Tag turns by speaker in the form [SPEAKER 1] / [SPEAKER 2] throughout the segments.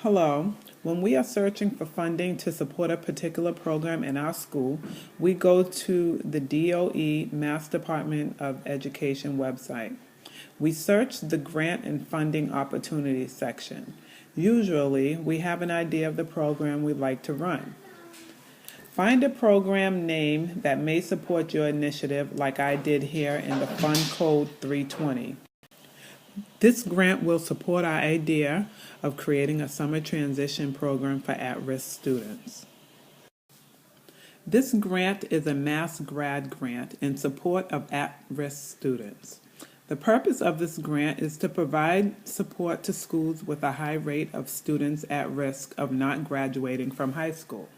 [SPEAKER 1] Hello. When we are searching for funding to support a particular program in our school, we go to the DOE Mass Department of Education website. We search the Grant and Funding Opportunities section. Usually, we have an idea of the program we'd like to run. Find a program name that may support your initiative, like I did here in the Fund Code 320. This grant will support our idea of creating a summer transition program for at-risk students. This grant is a Mass Grad grant in support of at-risk students. The purpose of this grant is to provide support to schools with a high rate of students at risk of not graduating from high school.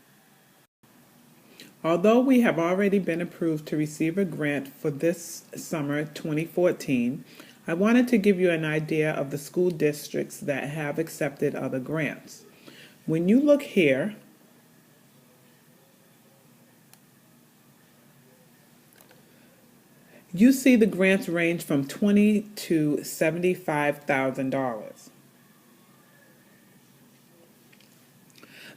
[SPEAKER 1] Although we have already been approved to receive a grant for this summer 2014, I wanted to give you an idea of the school districts that have accepted other grants. When you look here, you see the grants range from $20,000 to $75,000.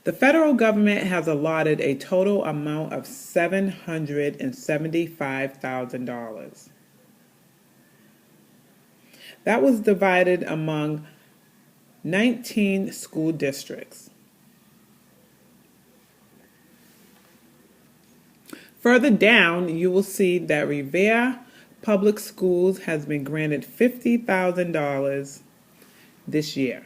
[SPEAKER 1] The federal government has allotted a total amount of $775,000. That was divided among 19 school districts. Further down, you will see that Revere Public Schools has been granted $50,000 this year.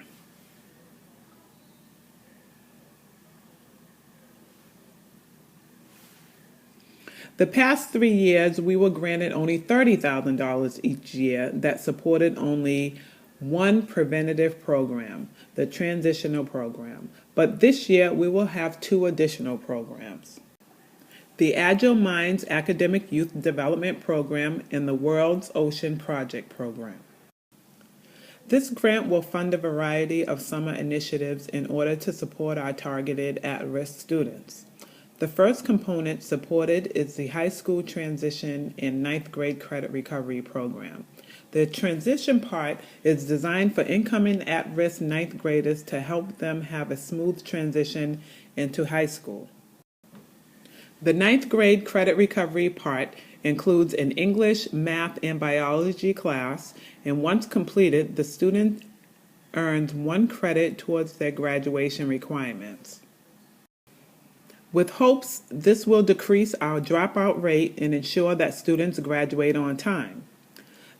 [SPEAKER 1] The past 3 years, we were granted only $30,000 each year that supported only one preventative program, the transitional program. But this year, we will have 2 additional programs: the Agile Minds Academic Youth Development Program and the World's Ocean Project Program. This grant will fund a variety of summer initiatives in order to support our targeted at-risk students. The first component supported is the High School Transition and 9th Grade Credit Recovery Program. The transition part is designed for incoming at-risk 9th graders to help them have a smooth transition into high school. The 9th grade credit recovery part includes an English, math, and biology class, and once completed, the student earns 1 credit towards their graduation requirements. With hopes, this will decrease our dropout rate and ensure that students graduate on time.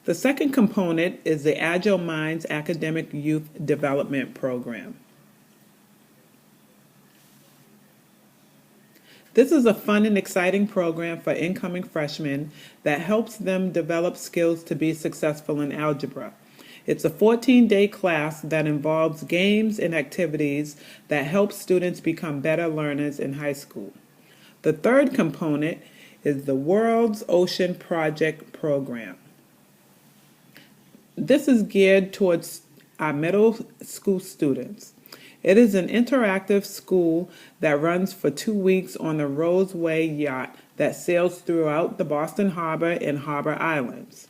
[SPEAKER 1] The second component is the Agile Minds Academic Youth Development Program. This is a fun and exciting program for incoming freshmen that helps them develop skills to be successful in algebra. It's a 14-day class that involves games and activities that help students become better learners in high school. The third component is the World's Ocean Project Program. This is geared towards our middle school students. It is an interactive school that runs for 2 weeks on the Roseway yacht that sails throughout the Boston Harbor and Harbor Islands.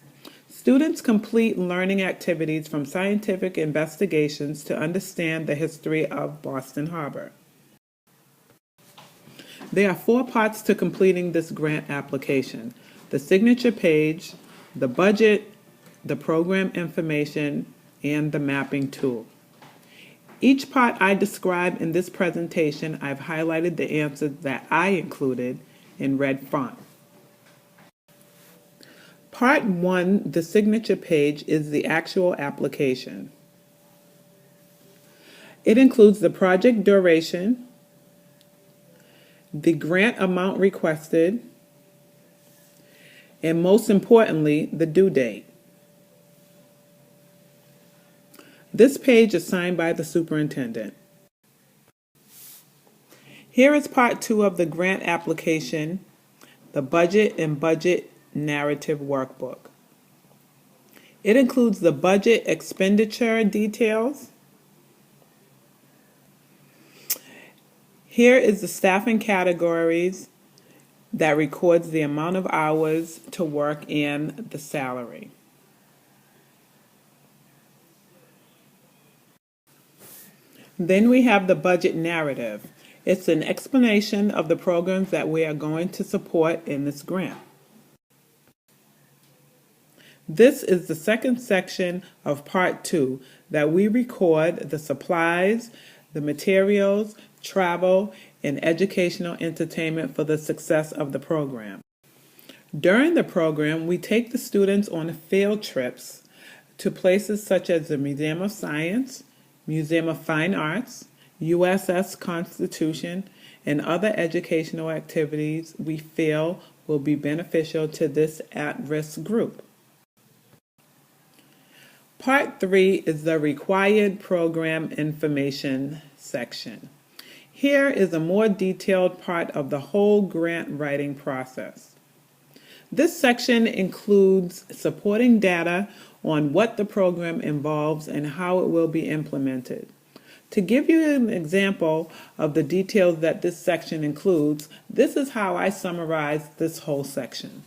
[SPEAKER 1] Students complete learning activities from scientific investigations to understand the history of Boston Harbor. There are 4 parts to completing this grant application: the signature page, the budget, the program information, and the mapping tool. Each part I describe in this presentation, I've highlighted the answers that I included in red font. Part 1, the signature page, is the actual application. It includes the project duration, the grant amount requested, and most importantly, the due date. This page is signed by the superintendent. Here is part 2 of the grant application, the budget and budget narrative workbook. It includes the budget expenditure details. Here is the staffing categories that records the amount of hours to work and the salary. Then we have the budget narrative. It's an explanation of the programs that we are going to support in this grant. This is the second section of part 2 that we record the supplies, the materials, travel, and educational entertainment for the success of the program. During the program, we take the students on field trips to places such as the Museum of Science, Museum of Fine Arts, USS Constitution, and other educational activities we feel will be beneficial to this at-risk group. Part 3 is the required program information section. Here is a more detailed part of the whole grant writing process. This section includes supporting data on what the program involves and how it will be implemented. To give you an example of the details that this section includes, this is how I summarize this whole section.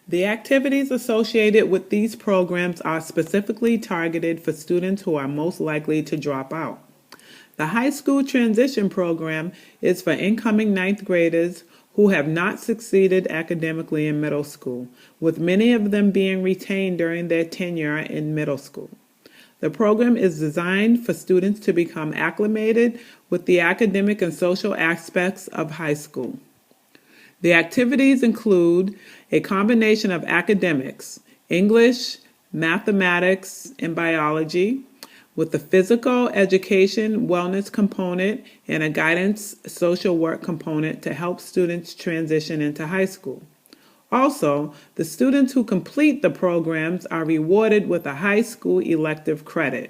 [SPEAKER 1] The activities associated with these programs are specifically targeted for students who are most likely to drop out. The high school transition program is for incoming ninth graders who have not succeeded academically in middle school, with many of them being retained during their tenure in middle school. The program is designed for students to become acclimated with the academic and social aspects of high school. The activities include a combination of academics, English, mathematics, and biology, with a physical education wellness component and a guidance social work component to help students transition into high school. Also, the students who complete the programs are rewarded with a high school elective credit,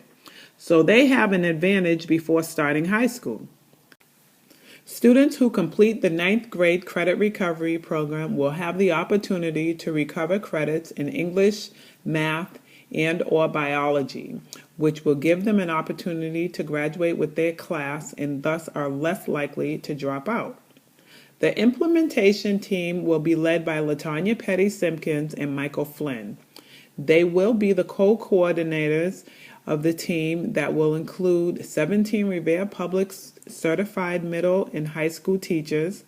[SPEAKER 1] so they have an advantage before starting high school. Students who complete the 9th grade credit recovery program will have the opportunity to recover credits in English, math, and/or biology, which will give them an opportunity to graduate with their class and thus are less likely to drop out. The implementation team will be led by LaTanya Pettie Simpkins and Michael Flynn. They will be the co-coordinators of the team that will include 17 Revere Public certified middle and high school teachers,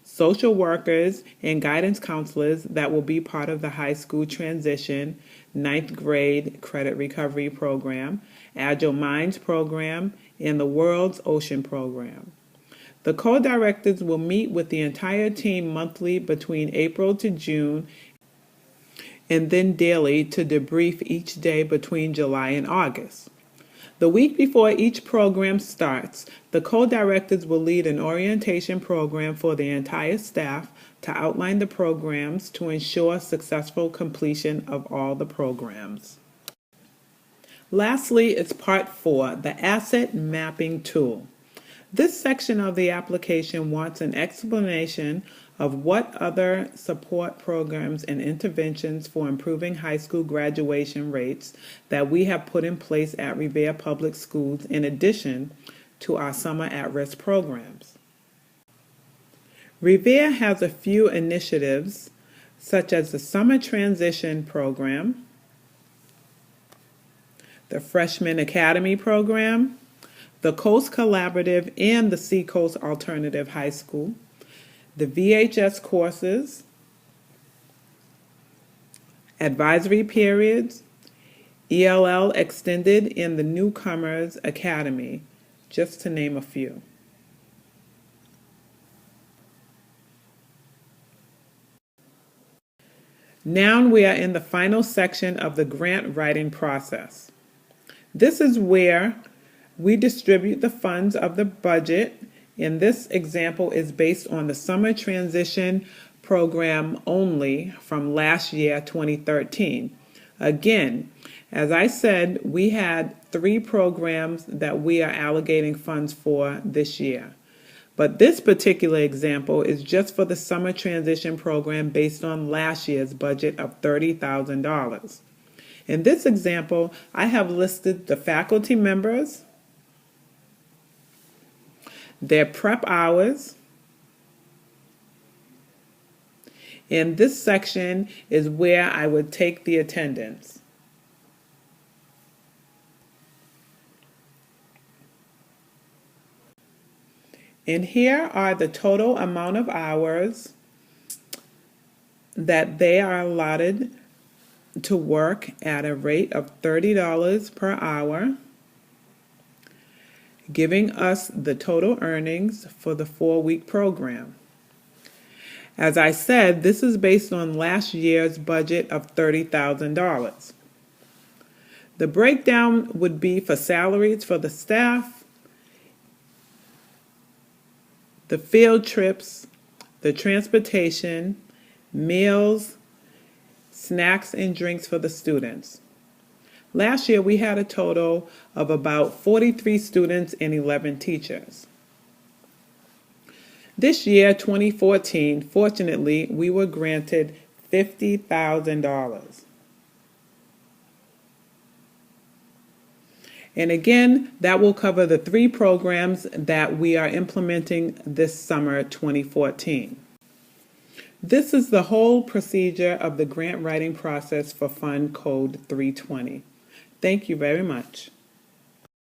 [SPEAKER 1] social workers, and guidance counselors that will be part of the high school transition, 9th grade credit recovery program, Agile Minds program, and the World's Ocean program. The co-directors will meet with the entire team monthly between April to June and then daily to debrief each day between July and August. The week before each program starts, the co-directors will lead an orientation program for the entire staff to outline the programs to ensure successful completion of all the programs. Lastly, it's part 4, the asset mapping tool. This section of the application wants an explanation of what other support programs and interventions for improving high school graduation rates that we have put in place at Revere Public Schools in addition to our summer at-risk programs. Revere has a few initiatives such as the Summer Transition Program, the Freshman Academy Program, the Coast Collaborative and the Seacoast Alternative High School, the VHS courses, advisory periods, ELL Extended, and the Newcomers Academy, just to name a few. Now we are in the final section of the grant writing process. This is where we distribute the funds of the budget, and this example is based on the Summer Transition Program only from last year, 2013. Again, as I said, we had 3 programs that we are allocating funds for this year. But this particular example is just for the Summer Transition Program based on last year's budget of $30,000. In this example, I have listed the faculty members, their prep hours, and this section is where I would take the attendance. And here are the total amount of hours that they are allotted to work at a rate of $30 per hour, giving us the total earnings for the 4-week program. As I said, this is based on last year's budget of $30,000. The breakdown would be for salaries for the staff, the field trips, the transportation, meals, snacks, and drinks for the students. Last year, we had a total of about 43 students and 11 teachers. This year, 2014, fortunately, we were granted $50,000. And again, that will cover the 3 programs that we are implementing this summer 2014. This is the whole procedure of the grant writing process for Fund Code 320. Thank you very much.